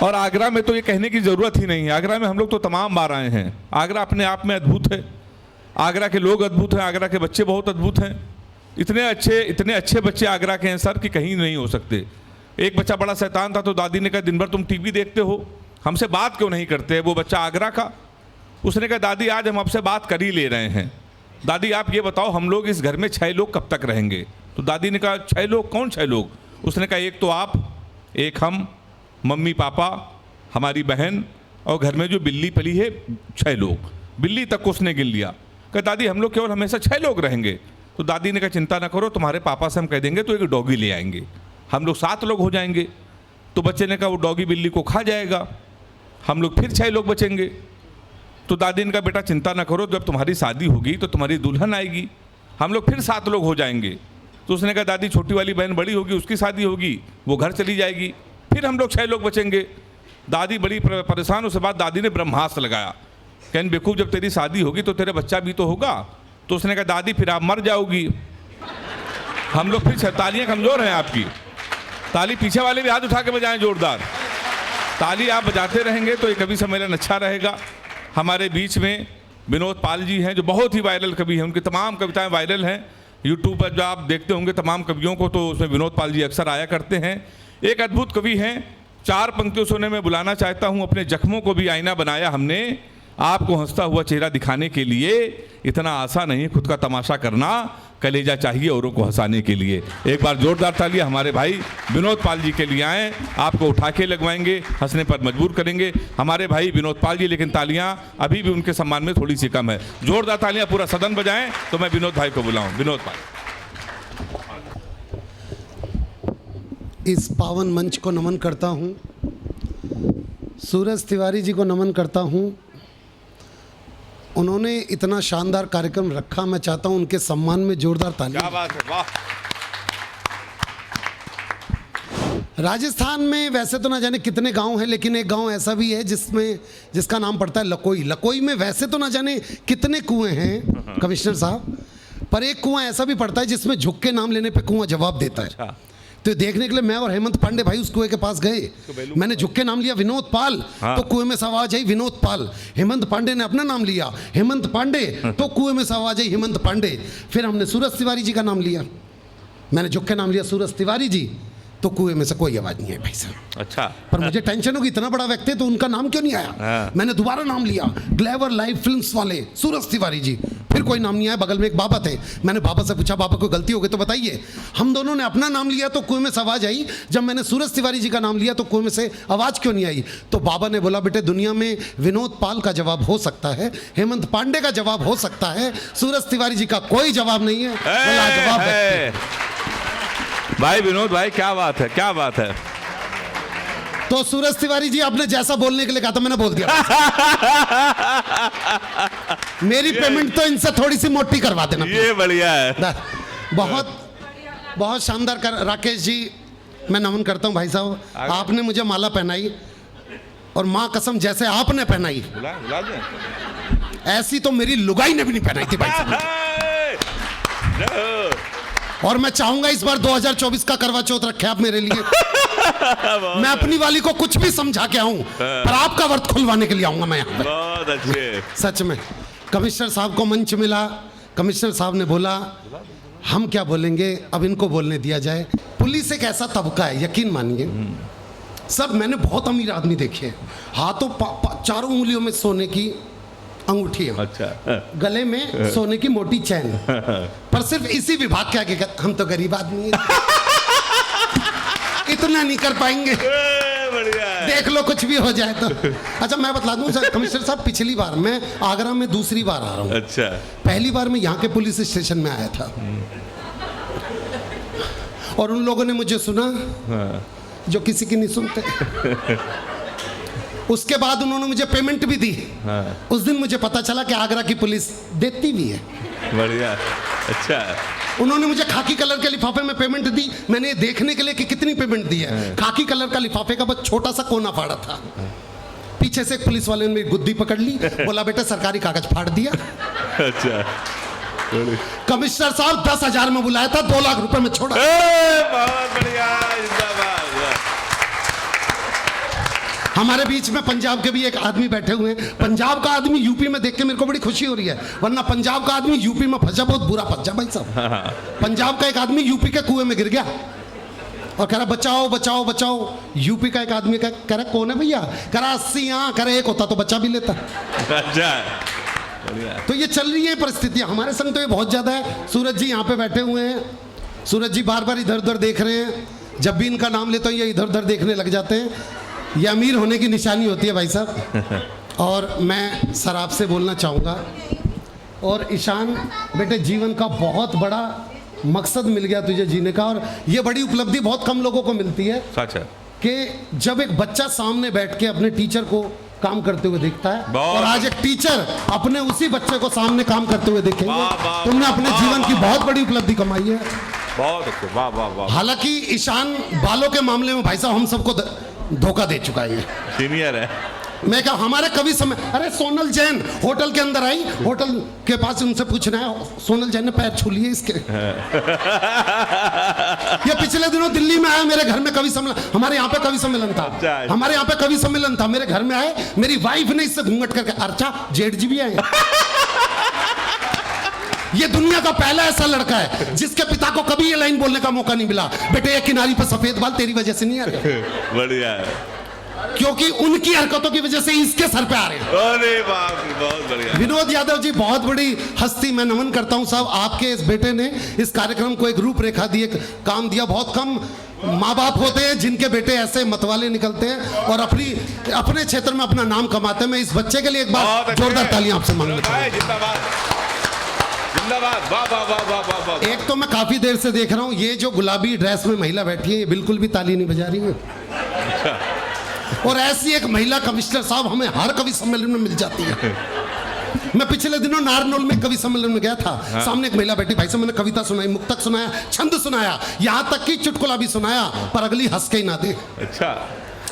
और आगरा में तो ये कहने की ज़रूरत ही नहीं है, आगरा में हम लोग तो तमाम बार आए हैं। आगरा अपने आप में अद्भुत है, आगरा के लोग अद्भुत हैं, आगरा के बच्चे बहुत अद्भुत हैं। इतने अच्छे बच्चे आगरा के हैं सर कि कहीं नहीं हो सकते। एक बच्चा बड़ा शैतान था तो दादी ने कहा दिन भर तुम टीवी देखते हो, हमसे बात क्यों नहीं करते? वो बच्चा आगरा का, उसने कहा दादी आज हम आपसे बात कर ही ले रहे हैं। दादी आप ये बताओ हम लोग इस घर में 6 लोग कब तक रहेंगे? तो दादी ने कहा 6 लोग? कौन 6 लोग? उसने कहा एक तो आप, एक हम, मम्मी पापा, हमारी बहन और घर में जो बिल्ली पली है 6 लोग। बिल्ली तक को उसने गिन लिया। कहा दादी हम लोग केवल हमेशा 6 लोग रहेंगे। तो दादी ने कहा चिंता ना करो, तुम्हारे पापा से हम कह देंगे तो एक डॉगी ले आएंगे, हम लोग 7 लोग हो जाएंगे। तो बच्चे ने कहा वो डॉगी बिल्ली को खा जाएगा, हम लोग फिर 6 लोग बचेंगे। तो दादी ने कहा बेटा चिंता ना करो, जब तुम्हारी शादी होगी तो तुम्हारी दुल्हन आएगी, हम लोग फिर 7 लोग हो जाएंगे। तो उसने कहा दादी छोटी वाली बहन बड़ी होगी, उसकी शादी होगी, वो घर चली जाएगी, फिर हम लोग 6 लोग बचेंगे। दादी बड़ी परेशान। उसके बाद दादी ने ब्रह्मास्त्र लगाया, कहने बेवकूफ़ जब तेरी शादी होगी तो तेरा बच्चा भी तो होगा। तो उसने कहा दादी फिर आप मर जाओगी, हम लोग फिर। तालियां कमज़ोर हैं आपकी, ताली पीछे वाले भी हाथ उठा के बजाएं जोरदार। ताली आप बजाते रहेंगे तो ये कवि सम्मेलन अच्छा रहेगा। हमारे बीच में विनोद पाल जी हैं जो बहुत ही वायरल कवि हैं, उनकी तमाम कविताएं वायरल हैं। यूट्यूब पर जो आप देखते होंगे तमाम कवियों को तो उसमें विनोद पाल जी अक्सर आया करते हैं। एक अद्भुत कवि हैं, 4 पंक्तियों से उन्हें मैं बुलाना चाहता हूँ। अपने जख्मों को भी आईना बनाया हमने, आपको हंसता हुआ चेहरा दिखाने के लिए। इतना आसान नहीं खुद का तमाशा करना, कलेजा चाहिए औरों को हंसाने के लिए। एक बार जोरदार तालियां हमारे भाई विनोद पाल जी के लिए आएँ, आपको उठा के लगवाएंगे, हंसने पर मजबूर करेंगे हमारे भाई विनोद पाल जी। लेकिन तालियां अभी भी उनके सम्मान में थोड़ी सी कम है। जोरदार तालियां पूरा सदन बजाएं तो मैं विनोद भाई को बुलाऊं। विनोद पाल। इस पावन मंच को नमन करता हूं, सूरज तिवारी जी को नमन करता हूं। उन्होंने इतना शानदार कार्यक्रम रखा, मैं चाहता हूं उनके सम्मान में जोरदार तालियां। क्या बात है, वाह। राजस्थान में वैसे तो ना जाने कितने गांव हैं, लेकिन एक गांव ऐसा भी है जिसका नाम पड़ता है लकोई। लकोई में वैसे तो ना जाने कितने कुएं हैं कमिश्नर साहब, पर एक कुआं ऐसा भी पड़ता है जिसमें झुक के नाम लेने पे कुआं जवाब देता है। अच्छा। तो देखने के लिए मैं और हेमंत पांडे भाई उस कुएं के पास गए। मैंने झुक के नाम लिया विनोद पाल, हाँ। तो कुएं में से आवाज आई विनोद पाल। हेमंत पांडे ने अपना नाम लिया हेमंत पांडे, तो कुएं में से आवाज आई हेमंत पांडे। फिर हमने सूरज तिवारी जी का नाम लिया, मैंने झुक के नाम लिया सूरज तिवारी जी, तो कुएं में से कोई आवाज नहीं आई भाई साहब। अच्छा। पर मुझे टेंशन होगी, इतना बड़ा व्यक्ति तो उनका नाम क्यों नहीं आया। हाँ। मैंने दोबारा नाम लिया ग्लेवर लाइव फिल्म्स वाले सूरज तिवारी जी, फिर कोई नाम नहीं आया। बगल में एक बाबा थे, मैंने बाबा से पूछा बाबा कोई गलती हो गई तो बताइए। हम दोनों ने अपना नाम लिया तो कुएं में से आवाज आई। जब मैंने सूरज तिवारी जी का नाम लिया तो कुएं में से आवाज क्यों नहीं आई? तो बाबा ने बोला बेटे दुनिया में विनोद पाल का जवाब हो सकता है, हेमंत पांडे का जवाब हो सकता है, सूरज तिवारी जी का कोई जवाब नहीं है। लाजवाब व्यक्ति भाई विनोद भाई, क्या बात है, क्या बात है। तो सूरज तिवारी जी आपने जैसा बोलने के लिए कहा था मैंने बोल दिया। मेरी पेमेंट तो इनसे थोड़ी सी मोटी करवा देना। ये बढ़िया है, बहुत बहुत शानदार। राकेश जी मैं नमन करता हूं भाई साहब, आपने मुझे माला पहनाई और मां कसम जैसे आपने पहनाई बुला दे। ऐसी तो मेरी लुगाई ने भी नहीं पहनाई थी भाई साहब। और मैं चाहूंगा इस बार 2024 का करवा चौथ रखे आप मेरे लिए। मैं अपनी वाली को कुछ भी समझा के आऊं, पर आपका व्रत खुलवाने के लिए आऊंगा मैं यहाँ पे। बहुत अच्छे। सच में कमिश्नर साहब को मंच मिला, कमिश्नर साहब ने बोला हम क्या बोलेंगे, अब इनको बोलने दिया जाए। पुलिस एक ऐसा तबका है, यकीन मानिए सर, मैंने बहुत अमीर आदमी देखे हैं, हाथों चारों उंगलियों में सोने की अंगूठी है, अच्छा, गले में सोने की मोटी चैन, पर सिर्फ इसी विभाग के आगे हम तो गरीब आदमी हैं, इतना नहीं कर पाएंगे। देख लो कुछ भी हो जाए तो। अच्छा मैं बता दूं सर कमिश्नर साहब, पिछली बार मैं आगरा में दूसरी बार आ रहा हूँ। अच्छा। पहली बार मैं यहाँ के पुलिस स्टेशन में आया था और उन लोगों ने मुझे सुना जो किसी की नहीं सुनते। उसके बाद उन्होंने मुझे पेमेंट भी दी। उस दिन मुझे पता चला कि आगरा की पुलिस देती भी है। बढ़िया। अच्छा। उन्होंने मुझे खाकी कलर के लिफाफे में पेमेंट दी, मैंने देखने के लिए कि कितनी पेमेंट दी है। खाकी कलर का लिफाफे का बस छोटा सा कोना फाड़ा था। पीछे से एक पुलिस वाले ने मेरी गुद्दी पकड़ ली, बोला बेटा सरकारी कागज फाड़ दिया। अच्छा। कमिश्नर साहब 10,000 में बुलाया था, 2 लाख रुपए में छोड़ा। बहुत बढ़िया, हमारे बीच में पंजाब के भी एक आदमी बैठे हुए हैं। पंजाब का आदमी यूपी में देख के मेरे को बड़ी खुशी हो रही है, वरना पंजाब का आदमी यूपी में फंसा, बहुत बुरा फंसा भाई साहब। पंजाब का एक आदमी यूपी के कुएं में गिर गया और कह रहा बचाओ बचाओ बचाओ। यूपी का एक आदमी कह रहा कौन है भैया, कह रहा 80 यहाँ, कह रहा एक होता तो बच्चा भी लेता। तो ये चल रही है परिस्थितियां हमारे संग, तो ये बहुत ज्यादा है। सूरज जी यहाँ पे बैठे हुए हैं, सूरज जी बार बार इधर उधर देख रहे हैं, जब भी इनका नाम लेता हूँ ये इधर उधर देखने लग जाते हैं। ये अमीर होने की निशानी होती है भाई साहब। और मैं सर आपसे बोलना चाहूँगा, और ईशान बेटे जीवन का बहुत बड़ा मकसद मिल गया तुझे जीने का, और ये बड़ी उपलब्धि बहुत कम लोगों को मिलती है सच है कि जब एक बच्चा सामने बैठ के अपने टीचर को काम करते हुए देखता है, और आज एक टीचर अपने उसी बच्चे को सामने काम करते हुए देखेंगे। तुमने अपने जीवन की बहुत बड़ी उपलब्धि कमाई है। बहुत अच्छे, वाह वाह वाह। हालांकि ईशान बालों के मामले में भाई साहब हम सबको धोखा दे चुका है, सीनियर है। मैं कहा हमारे कवि समय, अरे सोनल जैन होटल के अंदर आई, होटल के पास उनसे पूछना है सोनल जैन ने पैर छू लिए इसके। ये पिछले दिनों दिल्ली में आया मेरे घर में कवि सम्मेलन, हमारे यहाँ पे कवि सम्मेलन था, हमारे यहाँ पे कवि सम्मेलन था, मेरे घर में आए, मेरी वाइफ ने इससे घूंघट करके, अर्चा जेठ जी भी आए। ये दुनिया का पहला ऐसा लड़का है जिसके पिता को कभी ये लाइन बोलने का मौका नहीं मिला, बेटे ये किनारी पर सफेद बाल तेरी वजह से नहीं आ रहे। बढ़िया है, क्योंकि उनकी हरकतों की वजह से इसके सर पे आ रहे हैं। अरे बाप रे, बहुत बढ़िया। विनोद यादव जी बहुत बड़ी हस्ती, मैं नमन करता हूं साहब, आपके इस बेटे ने इस कार्यक्रम को एक रूपरेखा दी, एक काम दिया। बहुत कम माँ बाप होते हैं जिनके बेटे ऐसे मतवाले निकलते हैं और अपने क्षेत्र में अपना नाम कमाते हैं। मैं इस बच्चे के लिए एक बार जोरदार तालियां आपसे मांगता हूं। जिंदाबाद, वाह वाह वाह वाह वाह वाह। एक तो मैं काफी देर से देख रहा हूँ, ये जो गुलाबी ड्रेस में महिला बैठी है ये बिल्कुल भी ताली नहीं बजा रही है। और ऐसी एक महिला कमिश्नर साहब हमें हर कवि सम्मेलन में मिल जाती है। मैं पिछले दिनों नारनौल में कवि सम्मेलन में गया था, सामने एक महिला बैठी, भाई साहब मैंने कविता सुनाई, मुक्तक सुनाया, छंद सुनाया, यहाँ तक कि चुटकुला भी सुनाया, पर अगली हंस के ही ना दे। अच्छा।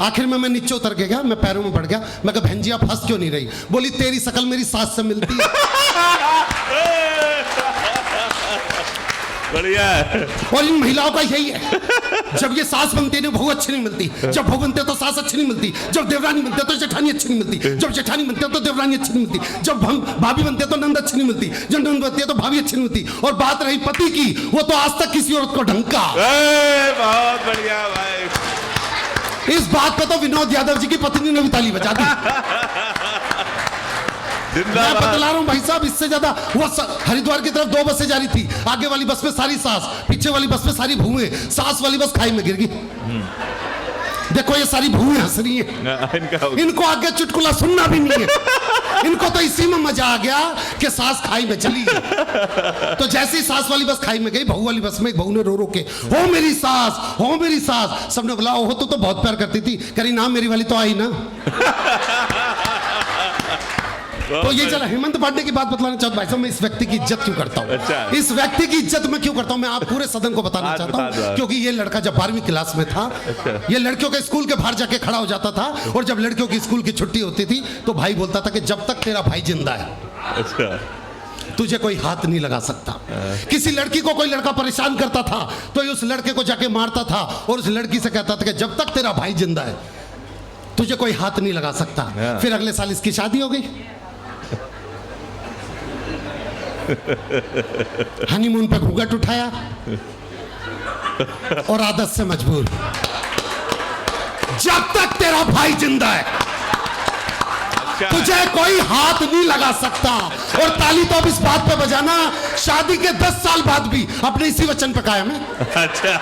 आखिर में मैं नीचे उतर के गया, मैं पैरों में पड़ गया, मैं कहा बहन जी आप हंस क्यों नहीं रही? बोली तेरी शकल मेरी सास से मिलती है। बढ़िया है। और इन महिलाओं का यही है, जब ये सास बनती है बहू अच्छी नहीं मिलती, जब बहू बनते तो सास अच्छी नहीं मिलती, जब देवरानी बनते तो जेठानी अच्छी नहीं मिलती, जब जेठानी बनते तो देवरानी अच्छी नहीं मिलती, जब भाभी बनते तो नंद अच्छी नहीं मिलती, जब नंद बनती है तो भाभी अच्छी नहीं मिलती। और बात रही पति की, वो तो आज तक किसी औरत को ढंका। बहुत बढ़िया भाई। इस बात पे तो विनोद यादव जी की पत्नी ने भी ताली बजा दी। मैं बतला रहा हूं भाई साहब, इससे ज्यादा वो हरिद्वार की तरफ 2 बसें जा रही थी, आगे वाली बस में सारी सास, पीछे वाली बस में सारी भूएं, सास वाली बस खाई में गिर गई। देखो ये सारी भूएं हंस रही हैं, इनको आगे चुटकुला सुनना भी नहीं है, इनको तो इसी में मजा आ गया कि सास खाई में चली गई। तो जैसे ही सास वाली बस खाई में गई, बहू वाली बस में एक बहू ने रो रो के हो मेरी सास, हो मेरी सास। सबने बोला ओहो तो बहुत प्यार करती थी, करी ना मेरी वाली तो आई ना। तो ये चला हेमंत पांडे की बात बतलाना चाहता हूं भाई साहब, मैं इस व्यक्ति की इज्जत क्यों करता हूं। अच्छा। इस व्यक्ति की इज्जत मैं क्यों करता हूं, मैं आप पूरे सदन को बताना चाहता हूं, क्योंकि ये लड़का जब 12वीं क्लास में था, ये लड़कियों के स्कूल के बाहर जाके खड़ा हो जाता था, और जब लड़कियों की स्कूल की छुट्टी होती थी तो भाई बोलता था कि जब तक तेरा भाई जिंदा है अच्छा तुझे कोई हाथ नहीं लगा सकता। किसी लड़की को कोई लड़का परेशान करता था तो उस लड़के को जाके मारता था, और उस लड़की से कहता था कि जब तक तेरा भाई जिंदा है तुझे कोई हाथ नहीं लगा सकता। फिर अगले साल इसकी शादी हो गई, हनीमून पे घूंघट उठाया और आदत से मजबूर, जब तक तेरा भाई जिंदा है तुझे कोई हाथ नहीं लगा सकता। और ताली तो अब इस बात पे बजाना, शादी के 10 साल बाद भी अपने इसी वचन पे कायम है। अच्छा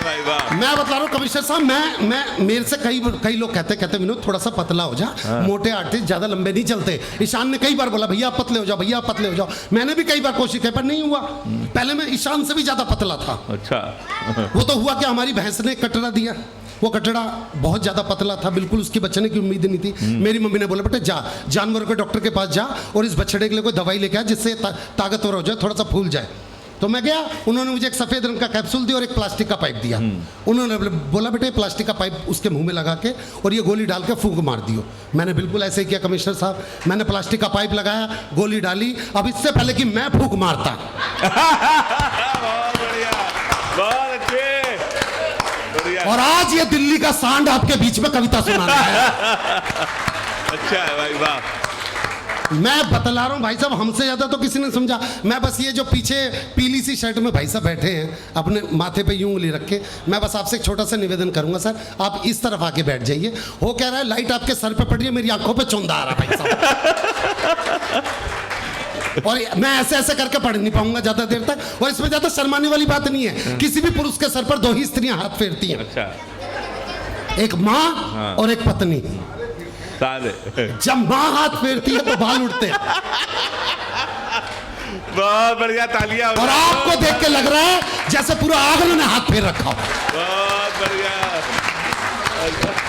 भाई वाह। मैं बता रहा हूँ कमिश्नर साहब, मैं मेरे से कई लोग कहते विनोद थोड़ा सा पतला हो जा, मोटे आर्टिस्ट ज्यादा लंबे नहीं चलते। ईशान ने कई बार बोला भैया आप पतले हो जाओ, भैया आप पतले हो जाओ, मैंने भी कई बार कोशिश की पर नहीं हुआ। पहले मैं ईशान से भी ज्यादा पतला था। अच्छा। वो तो हुआ कि हमारी भैंस ने कटरा दिया, वो कटड़ा बहुत ज्यादा पतला था, बिल्कुल उसके बचने की उम्मीद नहीं थी। मेरी मम्मी ने बोला बेटा जा जानवर के डॉक्टर के पास जा और इस बछड़े के लिए कोई दवाई लेके आ जिससे ताकतवर हो जाए, थोड़ा सा फूल जाए। तो मैं गया, उन्होंने मुझे एक सफेद रंग का कैप्सूल दिया और एक प्लास्टिक का पाइप दिया। उन्होंने बोला बेटे प्लास्टिक का पाइप उसके मुंह में लगा के और ये गोली डाल के फूंक मार दियो। मैंने बिल्कुल ऐसे ही किया कमिश्नर साहब, मैंने प्लास्टिक का पाइप लगाया, गोली डाली। अब इससे पहले कि मैं फूंक मारता बहुत बढ़िया, बहुत अच्छे, बढ़िया। अच्छा और आज ये दिल्ली का सांड आपके बीच में कविता सुनाना है। अच्छा है भाई, वाह। मैं बतला रहा हूँ भाई साहब, हमसे ज्यादा तो किसी ने समझा। मैं बस ये जो पीछे पीली सी शर्ट में भाई साहब बैठे हैं अपने माथे पे यूं उंगली रख के, मैं बस आपसे एक छोटा सा निवेदन करूंगा सर, आप इस तरफ आके बैठ जाइए। हो कह रहा है लाइट आपके सर पे पड़ रही है, मेरी आंखों पे चौंधा आ रहा है भाई साहब। और मैं ऐसे ऐसे करके पढ़ नहीं पाऊंगा ज्यादा देर तक, और इसमें ज्यादा शर्माने वाली बात नहीं है। किसी भी पुरुष के सर पर दो ही स्त्रियां हाथ फेरती हैं, अच्छा, एक माँ और एक पत्नी। साले जब माँ हाथ फेरती है तो बाल उड़ते हैं, बहुत बढ़िया, तालियां। और आपको देख के लग रहा है जैसे पूरा आगरा ने हाथ फेर रखा हो। बहुत बढ़िया।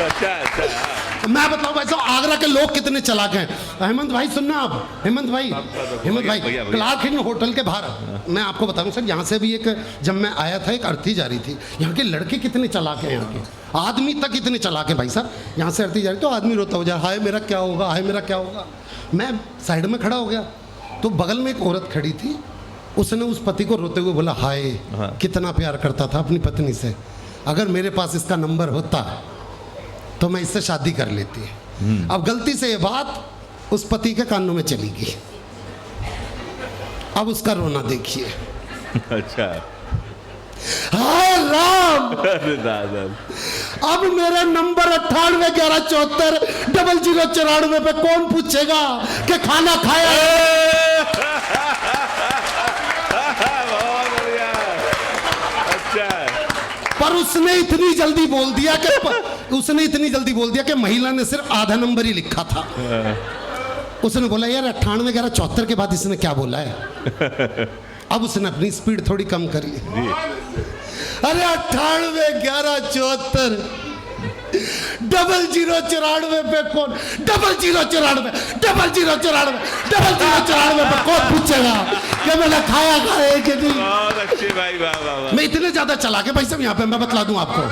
अच्छा। मैं बताऊं भाई साहब, आगरा के लोग कितने चालाक हैं। हेमंत भाई सुनना आप, हेमंत भाई क्लार्क हिल होटल के बाहर मैं आपको बताऊं सर, यहाँ से भी एक, जब मैं आया था एक अर्थी जा रही थी। यहाँ के लड़के कितने चालाक हैं, यहाँ के आदमी तक इतने चालाक हैं भाई साहब। यहाँ से अर्थी जा रही तो आदमी रोता हो जाए, हाय मेरा क्या होगा, हाय मेरा क्या होगा। मैं साइड में खड़ा हो गया तो बगल में एक औरत खड़ी थी, उसने उस पति को रोते हुए बोला, हाय कितना प्यार करता था अपनी पत्नी से, अगर मेरे पास इसका नंबर होता तो मैं इससे शादी कर लेती। अब गलती से ये बात उस पति के कानों में चली गई। अब उसका रोना देखिए। अच्छा। हाय राम, अरे दादा, अब मेरा नंबर 9811740094 पे कौन पूछेगा कि खाना खाया? बहुत बढ़िया। अच्छा। पर उसने इतनी जल्दी बोल दिया कि महिला ने सिर्फ आधा नंबर ही लिखा था। उसने बोला यार 981174 के बाद इसने क्या बोला है। अब उसने अपनी स्पीड थोड़ी कम करी। अरे 981174 0094 पे कौन, 0094 पे कौन पूछेगा कि मैंने खाया कि नहीं। बहुत अच्छे भाई, वाह वाह वाह। मैं इतने ज्यादा चला के भाई साहब यहाँ पे मैं बतला दूं आपको,